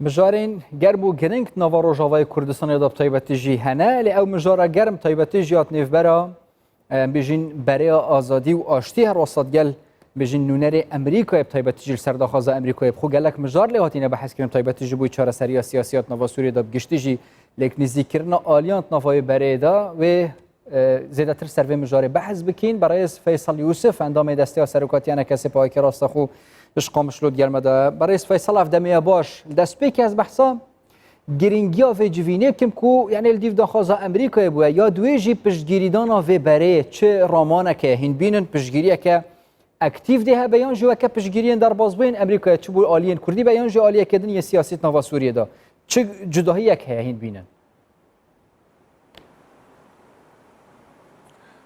مجارین گرم و گرنگ نوا روجاوای کردستان دا تایبەتی جی هنه لی او مجارا گرم تایبەتی جیات نیفبرا بیجین برای آزادی و آشتی هر وسط گل بیجین نونر امریکا تایبەتی جی سرداخوازا امریکا خو گلک مجار لی هاتینه بحث کردن تایبەتی جی بوی چهار سری سیاسیات نوا سوریه دا گشتی جی لیک نزدیکردن آلیانت نوای برای دا و زیادتر سروی مجاری بحث بکین برای فیصل یوسف اندام دسته سرکاتیانه کسی پای که راست خو اش قامش لود گرم دا برای فیصل افدمی باش دست پیک از بحثا گرینگیا و جوینه کم کو یعنی الدیو داخوازا امریکا بوده یا دویجی پشتگیریدان و برای چه رامانه که هین بینن پشتگیریه که اکتیو ده بیان جو که پشتگیرین در بازبین امریکا چه بو آلیین کردی بیان جو آلیه کدن یه سیاست نوا سوریه دا چه جداهی که هین بینن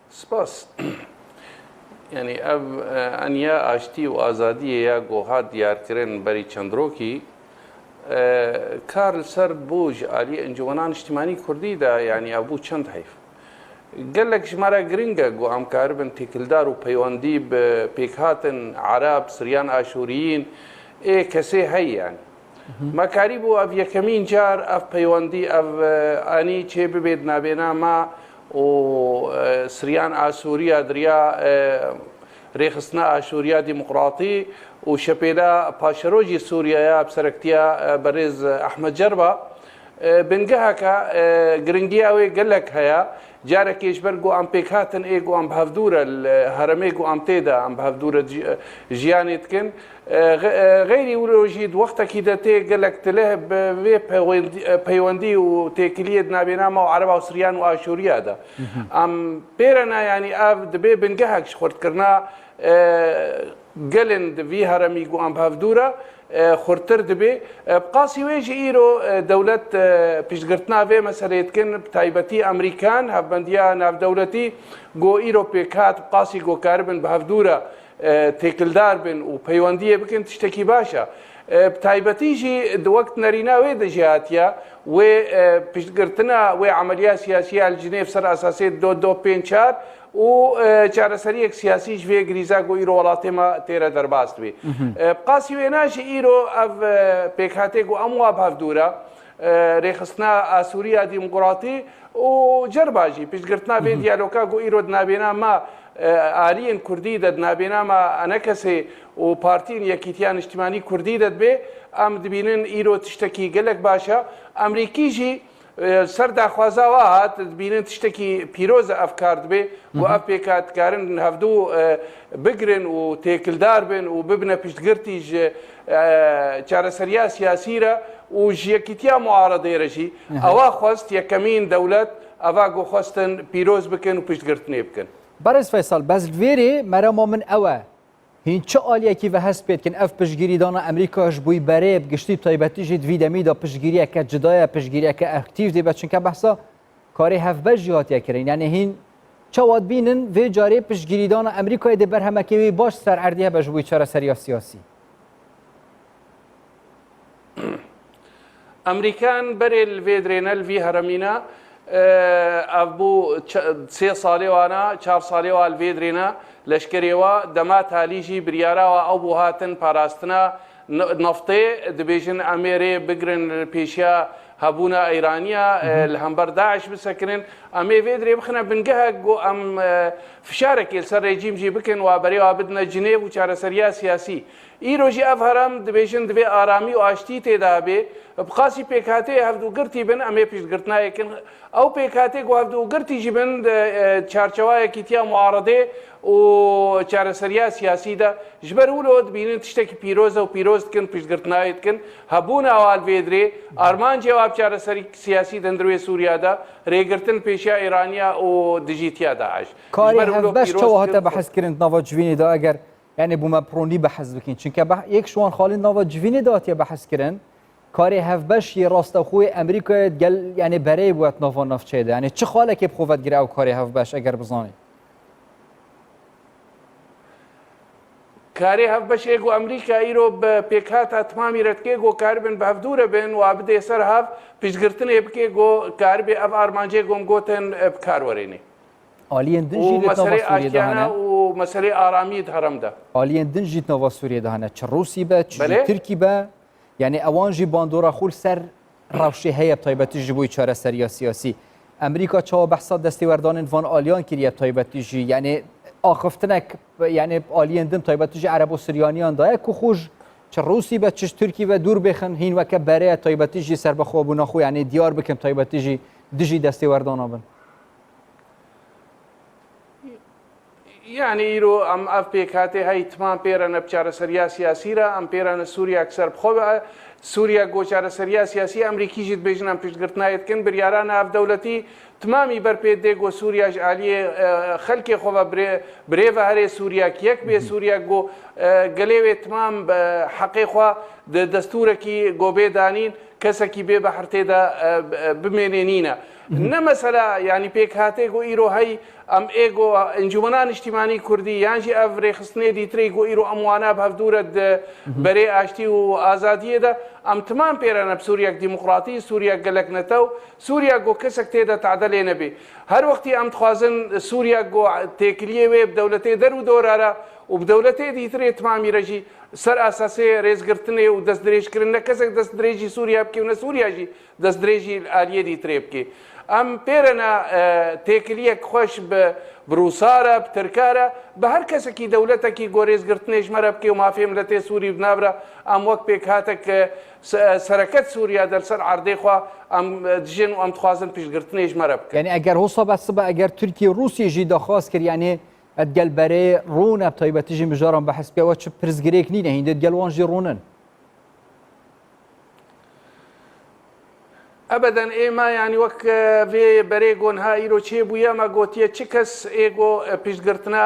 سپاس یعنی اف انیا آشتی و آزادی یا گوهات دیار کرن بری چندروکی کار سر بوج علی انجوانان اجتماعی کردی دا یعنی ابو چند حیف قال لك شمارا جرينجا جو ام كاربن تيكلدار وبيواندي بيكهاتن عرب سريان اشوريين اي كسي هي يعني ما كاريبو اف يكمين جار اف بيواندي اف اني تشي ببيدنا بينا ما و سريان اسوريا دريا ريخصنا اشوريا ديمقراطي وشبيلا باشروجي سوريا بسركتيا بريز احمد جربه بنجهكا جرينجياوي قال لك هيا جارك يشبرقو ام بيكاتن ايجو ام بهفدوره الهرميجو ام تيدا ام بهفدوره جياني تكن غيري ولوجيد وقتها كده تي قال لك تله بيواندي وتيكليه نابيناما وعربه وسريان واشوريا دا ام بيرنا يعني اف دبي بنجهك شخورت كرنا قلن في هرميجو ام بهفدوره خورتر دبي بقاسي ويجي ايرو دولة بيشغرتنا في مسألة يتكن بتايبتي امريكان هفبنديا ناف دولتي جو ايرو بيكات بقاسي جو كاربن بهفدورة تيكلدار بن وبيواندية بكن تشتكي باشا بتايبتي جي دوقت نرينا ويدا جهاتيا و بيشغرتنا وعمليات سياسية الجنيف سر اساسية دو بينشار و چارەسەریەک سیاسیش وێ گریزاگۆ ئیرۆ وڵاتێمە تێرە دەرباست بێ بقاسی وێناژی ئیرۆ ئەف پێکهاتێک و ئەموا بەفدورە ڕێخستنا ئاسووریا دیموکراتی و جەرباژی پشتگرتنا بێ دیالۆکا گۆ ئیرۆ دنابێنا ما ئالیین کوردی دەدنابێنامە ئەنە کەسێ و پارتین یەکیتیان نیشتیمانی کوردی دەدبێ ئەم دبینن ئیرۆ تشتێکی گەلک باشە ئەمریکیژی سر داخوازاوا هات بینن تشتکی پیروز افکار دبی و اف پیکات کارن هفدو بگرن و تیکلدار بن و ببنه پشتگرتیج چارەسەریا سیاسی را و جیکیتیا معارضه رجی اوا خواست یکمین دولت اوا گو خواستن پیروز بکن و پشتگرتنی بکن برز فیصل بس ویری مرا من اوه هین چه آلیه کی و هست بید کن اف پشگیری دانا امریکاش بوی بره بگشتی تایبەتی جید ویدمی دا پشگیری که جدای پشگیری که اکتیو دی بچن که بحثا کاری هفبش جهاتیه کرین یعنی هین چه واد بینن و جاری پشگیری دانا امریکای دی بر همه که باش سر عردیه بش بوی چرا سریا سیاسی امریکان بری الویدرینل وی هرمینا ابو 3 سالی وانا 4 سالی وال ویدرینا لشکریوا دما تالیجی بریارا و ابو هاتن پاراستنا نفطه دبیجن امری بگرن پیشیا هبونا ایرانیا الهمبر داعش بسكنن امي فيدري بخنا بنجها جو ام فشارك السر ريجيم جي بكن وبري وابدنا جنيف وشار سريا سياسي ايروجي افهرم دبيشن دبي ارامي واشتي تدابي بقاسي بيكاتي هفدو قرتي بن امي بيش قرتنا يكن او بيكاتي جو هفدو قرتي جبن تشارشوايا كيتيا معارضه و چارەسەریا سیاسی دا جبر ولود بینن تشتکی پیروزه و پیروز کن پیشگرتنایت کن هبون اوال ویدری آرمان جواب چارەسەری سیاسی دندروی سوریا دا ریگرتن پیشیا ایرانیا و دجیتیا داعش کاری هفبش چه وقت بحث کردن نوا جوینی دا اگر یعنی بوم پرونی بحث بکن چونکه یک شوان خالی نوا جوینی دا تی بحث کردن کاری هفبش یه راستخوی امریکا گل یعنی برای بود نوا نفچه ده یعنی چه خاله که بخواد گیره او کاری هفبش اگر بزنی كاري هف باش ايجو امريكا ايرو بيكاتا تمامي رتكيجو كاربن بهفدوره بن وابدي سر هف بيشغرتني بكيجو كاربي اف ارمانجي قوم قوتن بكاروريني آلين دنجي نوفا سوريا دهانا ومسألة آرامية هرم ده آلين دنجي نوفا سوريا دهانا چه روسي با چه تركي با یعنی ئەوان ژی باندۆرە خول سەر ڕەوشی هەیە تایبەتیژی بووی چارەسەریە سیاسی ئەمریکا چاوە بەحسا دەستێوەردانên van ئالیان کردیە تایبەتیژی یعنی ئاخفتنێک یعنی ئالیێندن تایبەتیژی عەرەب و سریانیاندایە کو خوژ چ رووسی بە چش تورکی بە دوور بێخن هینوەکە بەرەیە تایبەتیژی سەربەخۆبوونا خۆ یعنی دیار بکەم تایبەتیژی دژی دەستێوەردانە بن. يعني إيرو أم أفبيكاتي هاي تمام بيرنا بشارة سريا سياسية أم بيرنا سوريا أكثر بخوة سوريا جو شارة سريا سياسية أمريكي جد بيجنا بيش قرتنا يتكن بريارانا أف دولتي تمامي بربيد جو سوريا جالية خلق خوة بريفا هري سوريا كيك بي سوريا جو قليوة تمام حقيقة دستورة كي جو بيدانين كسكي بي بحرتي دا بمينينينا نمثلا يعني بيك هاتي جو إيرو هاي ام ايجو انجمنان اجتماعي كردي يانجي افري خصني دي تريغو ايرو اموانا بهفدورة بري اشتي وازاديه ده ام تمام بيرنا بسوريا ديمقراطي سوريا قالك نتو سوريا جو كسك تيدا تعدل نبي هر وقت ام تخازن سوريا جو تكليه وي بدولتي درو دوراره وبدولتي دي تري تمام يرجي سر اساسي ريز قرتني ودس دريج كرنا كسك دس دريجي سوريا بكي ونا سوريا جي دس دريجي الاليه دي تري بكي ام بيرنا تكليه خوش بروساره بتركاره بهر كسكي دولتك غوريز قرتنيش مربكي وما في ملتي سوري بنابره ام وقت بك هاتك سركت سوريا در سر عرضي خو ام دجن وام تخازن بيش قرتنيش مربكي يعني اگر هو صبح الصبح اگر تركيا روسيا جي دخواست كر يعني ادقل بري رونا بطيبتيجي مجارم بحس بيا واتش برزغريك نينا هند ادقل وانجي رونن ابدا ايما يعني وك في بريغون هايرو تشيبو ياما غوتيه تشكس ايغو بيشغرتنا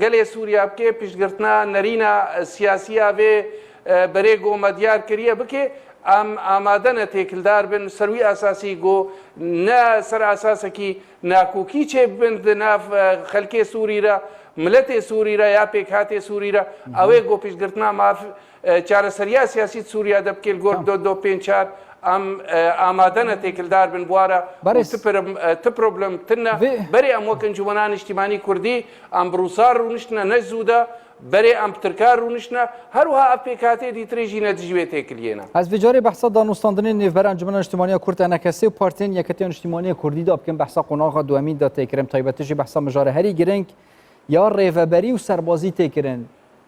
غلي سوريا بكي بيشغرتنا نرينا سياسيه في بريغو مديار كريه بكي ام آمادن تکلدار بن سروی اساسی گو نا سر اساسکی ناکوکی چه بند ناف خلک سوری را ملت سوری را یا پیکات سوری را اوه گو پیشگرتنا ماف چار سریا سیاسی سوریا دب کل گور دو پین چار ام آمادن تکلدار بن بوارا تپروبلم تنا بری ام وکن جوانان اجتماعی کردی ام بروسار رونشنا نزودا بري ام تركار رونشنا هروها ابيكاتي دي تريجي نتجوي تكلينا از بجاري بحثا دانوستاندنين نيفبر انجمن اجتماعي كرد انكسي و بارتين يكتين اجتماعي كردي دا بكن بحثا قناغا دوامين دا تكرم تايبتجي بحثا مجاره هري گرنگ يا ريفبري و سربازي تكرن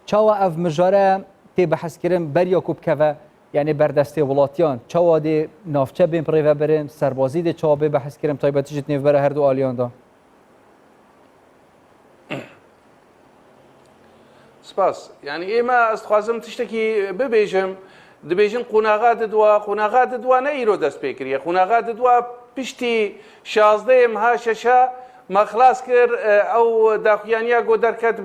چاوا اف مجاره تي بحث كرم بر ياكوب كوا يعني بردسته ولاتيان چاوا دي نافچه بين ريفبرين سربازي دي چاوا بحث كرم تايبتجي نيفبر هر دو اليان دا سپاس يعني إما استخوازم تشتكي ببيجم دبيجن قناغات دوا نيرو دست بكريه قناغات دوا بشتي شازده مها ششا ما خلاص كر او داخيانيا گو دركت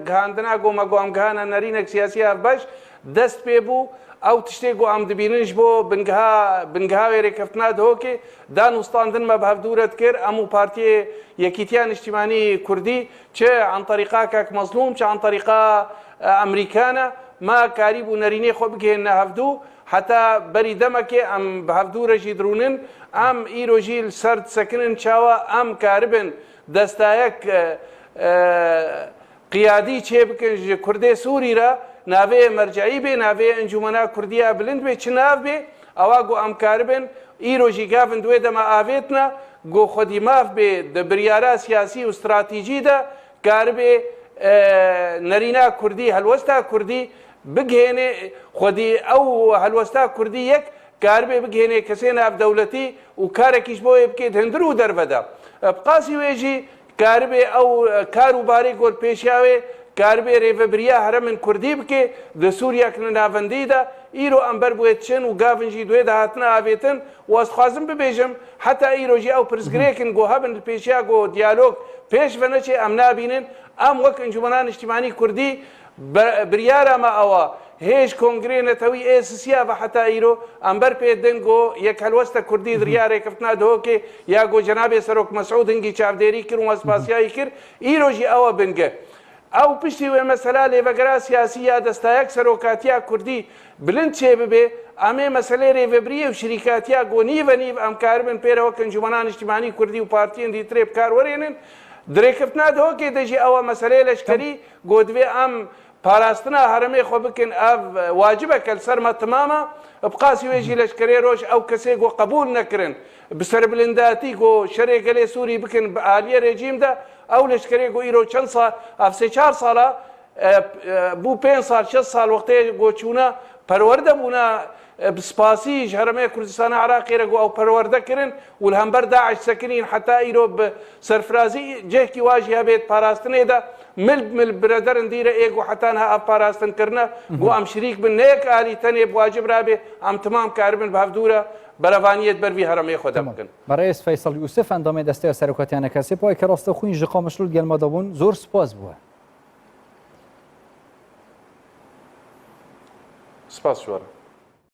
گاندنا گو ما گو ام گانا نرينك سياسيه باش دست بيبو او تشتي گو ام دبينش بو بنگها ركفتنا دوكي دان وستاندن ما بهفدورت كر امو بارتي يكيتيان اجتماعي كردي چه عن طريقاك مظلوم چه عن طريقه امريكانا ما قريب ونريني خو بگهن هفدو حتى بري دمك ام بهفدو رجي درونن ام ايروجيل سرد سكنن چاوا ام قاربن دستايك قيادي چه بكن كردي سوري را ناوي مرجعي به ناوي انجمنا كرديه بلند به چناو به اواغو ام قاربن ايروجي گافن دوي دما اويتنا گو خودی ماف به د بریارا سیاسی و استراتیجی ده قاربه نرینا کردی هلوستا کردی بگهنه خودی او هلوستا کردی یک قاربه بگهنه کسی ناف دولتی و کارکیش بوی بکید هندرو در ودا بقاسی ویجی قاربه او کاروباری گل پیشیاوی قاربه ریفبریا هرمن کردی بکی د سوریا کنه نافندی ده ایرو امبر بویتشن و گاونجی دوی ده هاتنا آویتن و از خوازم ببیجم حتی ایروجی او پرسگریکن گو هبن پیشیا گو دیالوگ پیش ونچه ام نابینن ام وک انجمنان اجتماعی کردی بریارا ما اوا هیچ کنگره نتوی ایسسیا و حتی ایرو امبر پیدن گو یک هلوست کردی دریاره کفتنا دو که یا گو جناب سروک مسعود هنگی چافدیری کر و اسپاسیایی کر ایروجی او بنگه او پشتی و مسئله لیوگرا سیاسی دستایک سروکاتیا کردی بلند چه ببه امه مسئله ریوبری و شریکاتیا گو نیو ام کاربن پیره وکن جمانان اجتماعی کردی و پارتین دی تریب کار ورینن دریکفتنا دو که دجی او مسئله لشکری گو دوی ام پاراستنا هەرمەی خۆ بکەن ئەو واجبە کە سەرمە تمامە بقاسی وێژی لەشکرێ ڕۆژ ئەو کەسێک گۆ قبول نەکردن بسەر بلنداتی گۆ شەرێکە لێ سووری بکەن بە ئالیە رێژیمدا ئەو لەشکرێک گۆ ئیرۆ چەند ساڵ ئەفسێ 4 ساڵە بوو 5 ساڵ 6 ساڵ وەختەیە گۆچوونە پەروەردە بوونە بسپاسیش هەرمەیە کوردستانە عراقیرە گۆ ئەو پەروەردەکردن و هەمبەر داعش سەکنین حتا ئیرۆ بە سەرفرازی جێکی واژی هەبێت پاراستنێدا مل برەدەرن دیرە ئێگ و حتانها ئەو پاراستنکردنە گۆ ئەم شریک بن نەیەک ئالی تەنێ واجب رابێ ئەم تمام کاربن بە هەفتوورە بەرەوانیت بەروی هەرمەی خۆدا بکەن. بەڕێز فەیسەڵ یوسف ئەندامەی دەستەیە سەرۆکاتیانەکە سێپای کە ڕاستە خوین ژقا مەشروط گەلمەدەبوون زۆر سپاس بووە. سپاس جوارە.